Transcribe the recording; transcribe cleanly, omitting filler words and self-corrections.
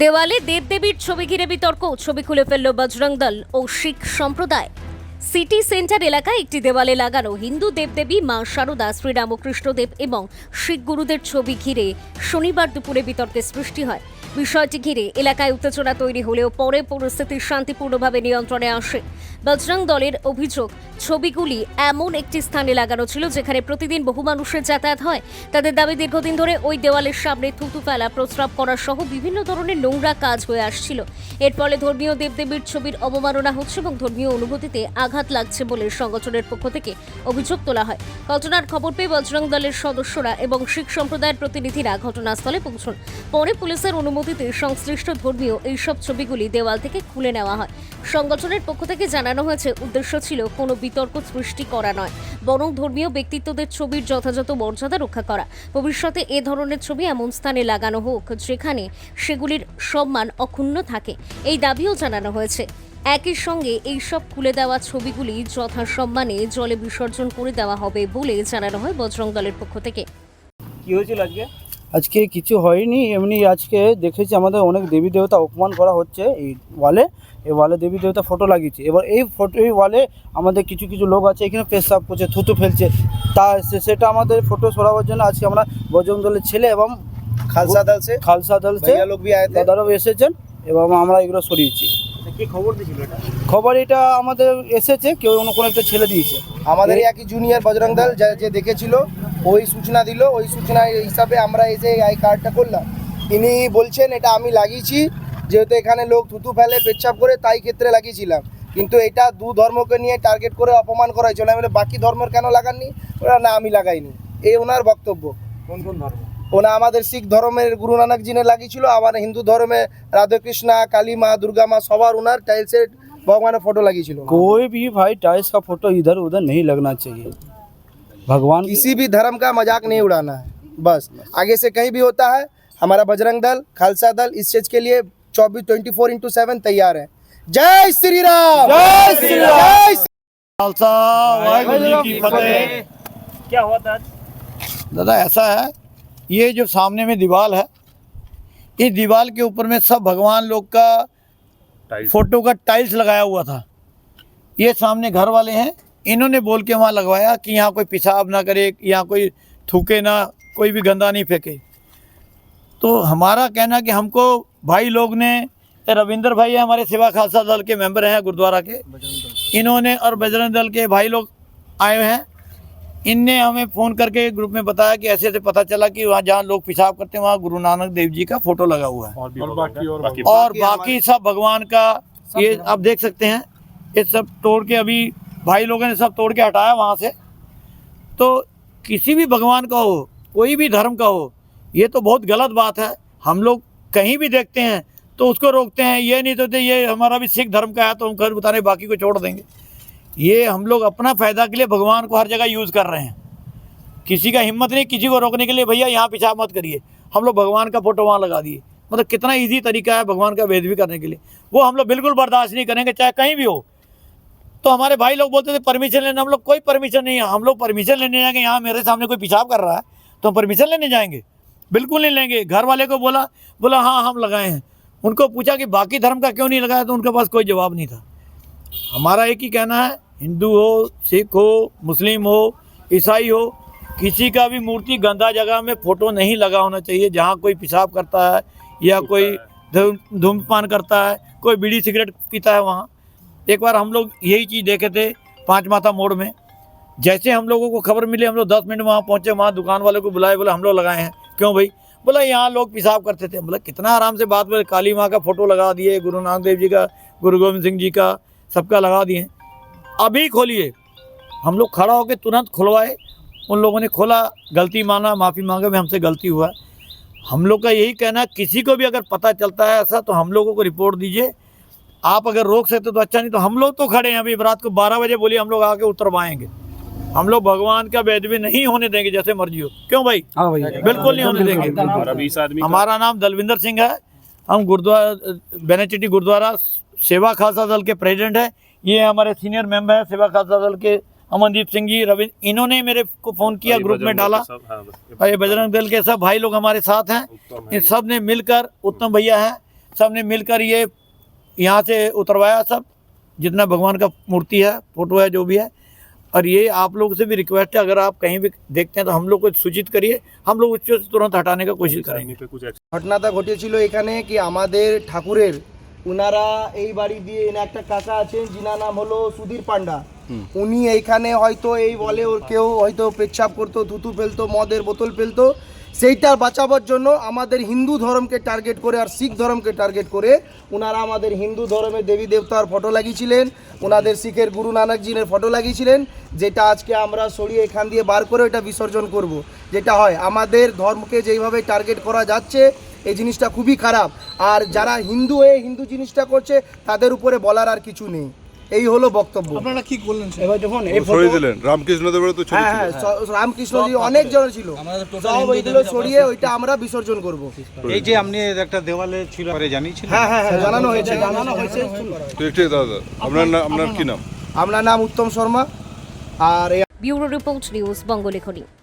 দেওয়ালে দেবদেবীর ছবি ঘিরে বিতর্ক, ছবি খুলে ফেলল বজরং দল ও শিখ সম্প্রদায়। সিটি সেন্টার এলাকায় একটি দেওয়ালে লাগানো হিন্দু দেবদেবী মা শারদা, শ্রীরামকৃষ্ণদেব এবং শিখ গুরুদের ছবি ঘিরে শনিবার দুপুরে বিতর্কের সৃষ্টি হয়। বিষয়টি ঘিরে এলাকায় উত্তেজনা তৈরি হলেও পরে পরিস্থিতি শান্তিপূর্ণভাবে নিয়ন্ত্রণে আসে। বজরং দলের অভিযোগ, ছবিগুলি এমন একটি স্থানে লাগানো ছিল যেখানে প্রতিদিন বহু মানুষের যাতায়াত হয়। তাদের দাবি, দীর্ঘদিন ধরে ওই দেওয়ালের সামনে থুতু ফেলা, প্রস্রাব করা সহ বিভিন্ন ধরনের নোংরা কাজ হয়ে আসছিল। এর ফলে ধর্মীয় দেবদেবীর ছবির অবমাননা হচ্ছে এবং ধর্মীয় অনুভূতিতে আঘাত লাগছে বলে সংগঠনের পক্ষ থেকে অভিযোগ তোলা হয়। ঘটনার খবর পেয়ে বজরং দলের সদস্যরা এবং শিখ সম্প্রদায়ের প্রতিনিধিরা ঘটনাস্থলে পৌঁছন। পরে পুলিশের অনুমতিতে সংশ্লিষ্ট ধর্মীয় এইসব ছবিগুলি দেওয়াল থেকে খুলে নেওয়া হয়। সংগঠনের পক্ষ থেকে জানানো হয়েছে, উদ্দেশ্য ছিল কোনো বিতর্ক সৃষ্টি করা নয়, বরং ধর্মীয় ব্যক্তিত্বদের ছবির যথাযথ মর্যাদা রক্ষা করা। ভবিষ্যতে এ ধরনের ছবি এমন স্থানে লাগানো হোক যেখানে সেগুলির সম্মান অক্ষুণ্ণ থাকে, এই দাবিও জানানো হয়েছে। একই সঙ্গে এইসব খুলে দেওয়া ছবিগুলি যথাসম্মানে জলে বিসর্জন করে দেওয়া হবে বলে জানানো হয় বজরং দলের পক্ষ থেকে। কি হয়েছিল আজকে? আজকে কিছু হয়নি, এমনি আজকে দেখেছি আমাদের অনেক দেবী দেবতা অপমান করা হচ্ছে। এই ওয়ালে দেবী দেবতা ফটো লাগিয়েছে। এবার এই ওয়ালে আমাদের কিছু কিছু লোক আছে এখানে পেশাব করছে, থুতু ফেলছে। সেটা আমাদের ফটো সরাবার জন্য আজকে আমরা বজরং দলের ছেলে এবং খালসা দল से लोग भी आए थे। দাদারাও এসেছেন এবং আমরা এগুলো সরিয়েছি। কি খবর দিয়েছিল এটা? খবর এটা আমাদের এসেছে, কেউ কোনো একটা ছেলে দিয়েছে। আমাদের একই জুনিয়র বজরং দল যে দেখেছিল ওই সূচনা দিল, ওই সূচনা হিসাবে আমরা এসে এই কার্ডটা করলাম। তিনি বলছেন এটা আমি লাগিয়েছি, যেহেতু এখানে লোক থুতু ফেলে, পেচ্ছাপ করে, তাই ক্ষেত্রে লাগিয়েছিলাম। কিন্তু এটা দু ধর্মকে নিয়ে টার্গেট করে অপমান করা হয়েছিল। আমি বলি বাকি ধর্মের কেন লাগাননি? ওরা না আমি লাগাইনি, এই ওনার বক্তব্য। কোন কোন ধর্ম? ওনা আমাদের শিখ ধর্মের গুরু নানক জিনে লাগিয়েছিল, আবার হিন্দু ধর্মে রাধাকৃষ্ণা, কালী মা, দুর্গা মা সবার ওনার টাইলসের ভগবানের ফটো লাগিয়েছিল। कोई भी भाई टाइल्स का फोटो इधर उधर नहीं लगना चाहिए। भगवान किसी भी धर्म का मजाक नहीं उड़ाना है, बस आगे से कहीं भी होता है। हमारा बजरंग दल, खालसा दल इस चीज के लिए 24/7 तैयार है। जय श्री राम, जय श्री राम। खालसा वाहिगुरु जी की फतेह। क्या हुआ था आज? दादा ऐसा है, ये जो सामने में दीवार है, इस दीवार के ऊपर में सब भगवान लोग का फोटो का टाइल्स लगाया हुआ था। ये सामने घर वाले हैं, इन्होंने बोल के वहाँ लगवाया कि यहाँ कोई पेशाब ना करे, यहाँ कोई थूके ना, कोई भी गंदा नहीं फेंके। तो हमारा कहना कि हमको भाई लोग ने, रविंदर भाई है हमारे सेवा खालसा दल के मेंबर हैं गुरुद्वारा के, इन्होंने और बजरंग दल के भाई लोग आए हैं। इनने हमें फ़ोन करके ग्रुप में बताया कि ऐसे ऐसे पता चला कि वहाँ जहाँ लोग पेशाब करते हैं वहाँ गुरु नानक देव जी का फोटो लगा हुआ है और बाकी सब भगवान का। ये आप देख सकते हैं, ये सब तोड़ के अभी भाई लोगों ने सब तोड़ के हटाया वहाँ से। तो किसी भी भगवान का हो, कोई भी धर्म का हो, ये तो बहुत गलत बात है। हम लोग कहीं भी देखते हैं तो उसको रोकते हैं, ये नहीं तो ये हमारा भी सिख धर्म का है तो हम घर बताने बाकी को छोड़ देंगे। ये हम लोग अपना फ़ायदा के लिए भगवान को हर जगह यूज़ कर रहे हैं। किसी का हिम्मत नहीं किसी को रोकने के लिए, भैया यहाँ पेशाब मत करिए, हम लोग भगवान का फोटो वहाँ लगा दिए। मतलब कितना इजी तरीका है भगवान का बेइज्जती करने के लिए। वो हम लोग बिल्कुल बर्दाश्त नहीं करेंगे, चाहे कहीं भी हो। तो हमारे भाई लोग बोलते थे परमिशन लेना, हम लोग कोई परमिशन नहीं है। हम लोग परमिशन लेने जाएंगे, यहाँ मेरे सामने कोई पेशाब कर रहा है तो हम परमिशन लेने जाएंगे? बिल्कुल नहीं लेंगे। घर वाले को बोला हाँ हम लगाए हैं। उनको पूछा कि बाकी धर्म का क्यों नहीं लगाया, तो उनके पास कोई जवाब नहीं था। हमारा एक ही कहना है, हिंदू हो, सिख हो, मुस्लिम हो, ईसाई हो, किसी का भी मूर्ति गंदा जगह में फ़ोटो नहीं लगा होना चाहिए। जहाँ कोई पेशाब करता है या कोई धूम्रपान करता है, कोई बीड़ी सिगरेट पीता है, वहाँ एक बार हम लोग यही चीज़ देखे थे 5 माथा मोड़ में। जैसे हम लोगों को खबर मिली, हम लोग 10 मिनट वहाँ पहुँचे, वहाँ दुकान वाले को बुलाए, बोला हम लोग लगाए हैं। क्यों भाई? बोला यहाँ लोग पेशाब करते थे। बोला कितना आराम से बात, बोले काली माँ का फ़ोटो लगा दिए, गुरु नानक देव जी का, गुरु गोविंद सिंह जी का, सबका लगा दिए। अभी खोलिए। हम लोग खड़ा होकर तुरंत खुलवाए, उन लोगों ने खोला, गलती माना, माफ़ी मांगा, भी हमसे गलती हुआ। हम लोग का यही कहना है, किसी को भी अगर पता चलता है ऐसा तो हम लोगों को रिपोर्ट दीजिए। आप अगर रोक सकते तो अच्छा, नहीं तो हम लोग तो खड़े हैं। अभी रात को 12 बजे बोलिए, हम लोग आके उतरवाएंगे। हम लोग भगवान का बेदबी नहीं होने देंगे, जैसे मर्जी हो। क्यों भाई? हाँ भाई, बिल्कुल नहीं होने देंगे। हमारा नाम दलविंदर सिंह है, हम गुरुद्वारा बेनेचिटी गुरुद्वारा सेवा खालसा दल के प्रेसिडेंट है। ये हमारे सीनियर मेंबर है सेवा खालसा दल के अमनदीप सिंह जी, रविंद्र, इन्होंने मेरे को फ़ोन किया, ग्रुप में डाला। और ये बजरंग दल के सब भाई लोग हमारे साथ हैं। इन सब ने मिलकर, उत्तम भैया हैं, सबने मिलकर ये यहाँ से उतरवाया सब, जितना भगवान का मूर्ति है, फोटो है, जो भी है। और ये आप लोगों से भी रिक्वेस्ट है, अगर आप कहीं भी देखते हैं तो हम लोग को सूचित करिए, हम लोग उससे तुरंत हटाने का कोशिश करेंगे। ঘটনাটা ঘটেছিল এখানে কি আমাদের ঠাকুরের উনারা এই বাড়ি দিয়ে এনে একটা কাকা আছেন যিনার নাম হলো সুধীর পান্ডা। উনি এইখানে হয়তো এই বলে ওর কেউ হয়তো পেচ্ছাপ করতো, থুতু ফেলতো, মদের বোতল ফেলতো, সেইটা বাঁচাবার জন্য আমাদের হিন্দু ধর্মকে টার্গেট করে আর শিখ ধর্মকে টার্গেট করে ওনারা আমাদের হিন্দু ধর্মের দেবী দেবতার ফটো লাগিয়েছিলেন, ওনাদের শিখের গুরু নানকজির ফটো লাগিয়েছিলেন, যেটা আজকে আমরা সরিয়ে এখান দিয়ে বার করে এটা বিসর্জন করব। যেটা হয় আমাদের ধর্মকে যেইভাবে টার্গেট করা যাচ্ছে এই জিনিসটা খুবই খারাপ। আর যারা হিন্দু হয়ে হিন্দু জিনিসটা করছে তাদের উপরে বলার আর কিছু নেই। এই হলো বক্তব্য। আপনারা কি করলেন? এবার দেখুন এই সরিয়ে দিলেন রামকৃষ্ণদেবের তো ছবি হ্যাঁ ছিল। হ্যাঁ, রামকৃষ্ণজি অনেক জন ছিল, সব ওইগুলো সরিয়ে ওইটা আমরা বিসর্জন করব। এই যে আপনি একটা দেওয়ালে ছিল পরে জানিয়েছিলেন? হ্যাঁ হ্যাঁ হ্যাঁ, জানানো হয়েছে। ঠিক ঠিক দাদা, আপনার কি নাম? আপনার নাম উত্তম শর্মা। আর ব্যুরো রিপোর্ট, নিউজ বঙ্গলেখনী।